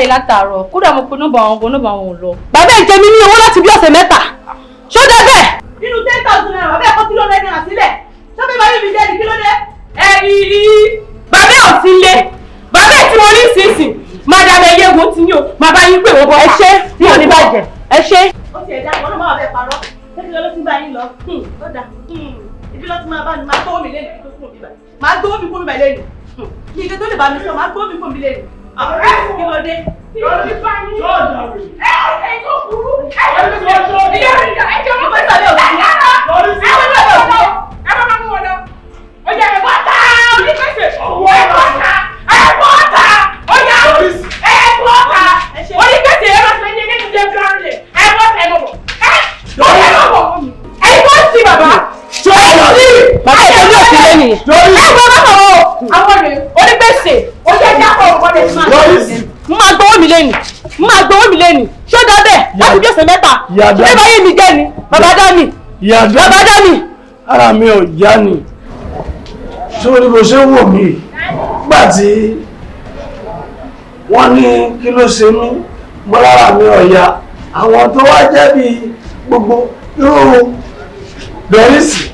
jáde látàárọ̀ kódà mo pe nọ́mbà wọn lọ. Bàbá ẹ̀ jẹ mí ní owó láti bí ọ̀sẹ̀ mẹ́ta ṣó dé bẹ́ẹ̀. nínú 10,000 naira bàbá ẹ̀ kọ́ kíló lẹ́nu àsílẹ̀ sọ́bẹ̀ bá yóò fi jẹ́ ní kíló dé. Bàbá ẹ̀ ò sí ilé bàbá ẹ̀ tí mo ní ìsinsìn madam ẹyẹ wo ti ní o máa bá yín pè wọ́n bọ́. Ẹ ṣe tí ò ní bàjẹ́ ẹ ṣe. ó ti ẹ̀dá ìwọ náà máa bẹ̀ parọ́ kí ló ti bá yín lọ ó dà ibi ló ti máa bá mi máa gbówó mi lẹ́nu tó kún mi báyìí máa gbówó mi kún mi báyìí lẹ́nu kí ike tó lè bá mi sọ máa gbówó mi kún mi lẹ́nu. kí ló dé. Bàbá ìtọ́jú òsì lẹ́nìí. Àwọn rèé onígbèsè ó yẹ kí àpò òkú ọdẹ máa lọ. Mo máa gbowó mi lẹ́nìí. Ṣé ó dábẹ́ láti bí ọ̀sẹ̀ mẹ́ta? Ṣé báyìí mi jẹ́ ni? Bàbá dání. Bàbá dání. Ara mi ò yá ni. Ṣé o ní bó ṣe wò mí? Nígbà tí wọ́n ní kí ló ṣe mí, mo lára mi ò yá. Àwọn tó wá jẹ́ bí gbogbo irú Dọ̀rísì.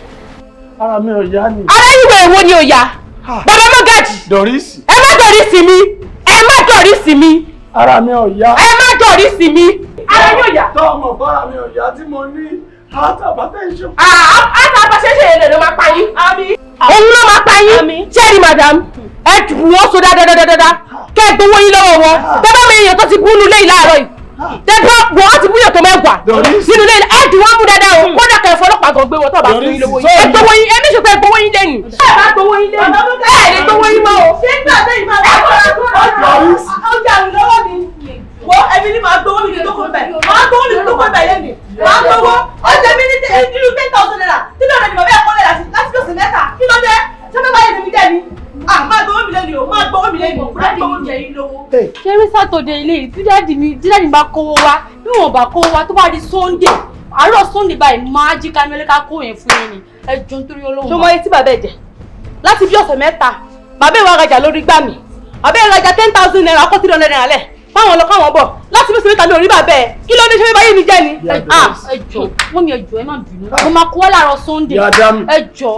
Ara mi ò yá ni. Ara ìwé èwo ni ò yá? Bàbá Mọ́gàjì. Dọ̀rísì. Ẹ má Dọ̀rísì mi. Ara mi ò yá. Ẹ má Dọ̀rísì mi. Ara mi ò yá. Tọ́ ọmọ bára mi ò yá tí mo ní heart hypertension. Heart hypertension yẹn ló máa pa yín. Òun ló máa pa yín. Ṣẹ́ẹ̀rì madam ẹ wọ́n so dáadáa kẹ́ ẹ gbowó yín lọ́wọ́ wọn. Tẹ́ bá mi èèyàn tó ti bú nulẹ̀ yìí láàárọ̀ yìí. Tẹ́ bá wọ́n ti búyàn tó mẹ́wàá nínú ilé ẹ dì wọ́n mú dáadáa o. Kódà kẹ́ ẹ fọlọ́pàá gan gbé wọn tó bá fún yín lówó yín. Ẹ gbowó yín ẹ ní ṣe pé ẹ gbowó yín lẹ́nu. Ẹ bá gbowó yín lẹ́nu. Ẹ lè gbowó yín mọ́ o. ṣé nígbà tẹ́yìn máa wá ọjà mi lọ́wọ́ mi wọ́n ẹbí ní máa gbowó mi ní tókò bẹ̀ máa gbowó mi ní tókò bẹ̀ lẹ́nu máa gbowó ọjà mi ní nínú 10,000 naira tí lóòrè ni bàbá ẹ̀ kọ́lẹ̀ láti bí ọ̀sẹ̀ mẹ́ta kí ló dé ṣé bẹ́ẹ̀ báyìí mi jẹ́ ni máa gbowó mi lẹ́nu o máa gbowó mi lẹ́nu o máa gbowó mi lẹ́nu lówó. ṣé rí sátọ̀dẹ̀ ilé tí dáàdì bá kówó wá bí wọn bá kówó wá tó bá di Sunday àárọ̀ Sunday báyìí máa jí kámẹ́lẹ́ká kó yẹn fún yẹn ni ẹ jọ nítorí Ọlọ́run. ṣé mo yẹ tí bàbá ẹ jẹ láti bí ọ̀sẹ̀ mẹ́ta bàbá ìwà rajà lórí gbà mí bàbá ẹ rajà 10,000 naira kó 300 naira lẹ̀ fáwọn ọlọ́kọ̀ àwọn bọ̀ láti bí sèmítà mi ò rí bàbá ẹ kí ló dé ṣe báyìí mi jẹ́ ni. ẹ jọ wọ́n mi ẹ jọ ẹ má bínú mo máa kó wá láàárọ̀ Sunday ẹ jọ.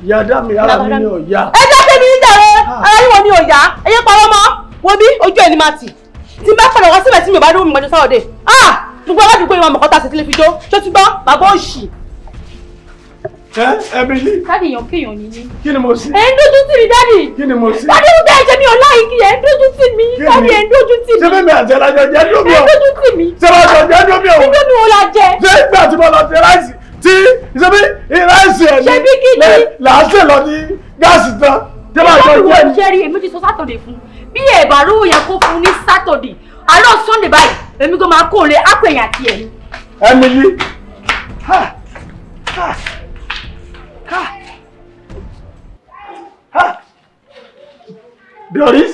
Yàdá mi ara mi ni ò yá. ẹ jẹ́ pé ní ìjàre ara yín wọn ni ò yá ẹ yẹ parọ́ mọ́ wo bí ojú ẹ̀ ni máa tì tí bá padà wá síbẹ̀ tí mi ò bá dúró mi mọ́jọ́ sáwọ́dẹ̀ gbogbo aládùúgbò ìwọ̀n mọ̀kọ́ta sì ti lè fi jó ṣó ti gbọ́ bàbá òṣì. Emily. Dáàdì èèyàn kéèyàn ní ní. Kí ni mo ṣe? Ẹ ń dójú tì mí dáàdì. Kí ni mo ṣe? Dáàdì ń bẹ́ẹ̀ jẹ́ mi ọ̀la igi ẹ̀ ń dójú tì mí. Dáàdì ẹ̀ ń dójú tì mí. Ṣé bẹ́ẹ̀ mi àti ẹ̀lájọ jẹ́ dómi o? Ẹ ń dójú tì mí. Ṣé bá jọ jẹ́ dómi o? Ṣé dómi wo la jẹ? Ṣé ìgbà tí mo lọ sí ráìsì tí ìṣẹ́bí ráìsì ẹ̀ ní? Ṣé bí kí ni? Làásì lọ ní gáàsì tán. Ṣé bá jọ jẹ́ ni? Ṣé rí èmi ti sọ Sátọ̀dẹ̀ fún? Bí ẹ̀bà rówó yẹn kó fún ní Sátọ̀dẹ̀, àárọ̀ Sunday báyìí, èmi gan máa kó lé ápèyàn àti ẹ̀. Emily. Doris.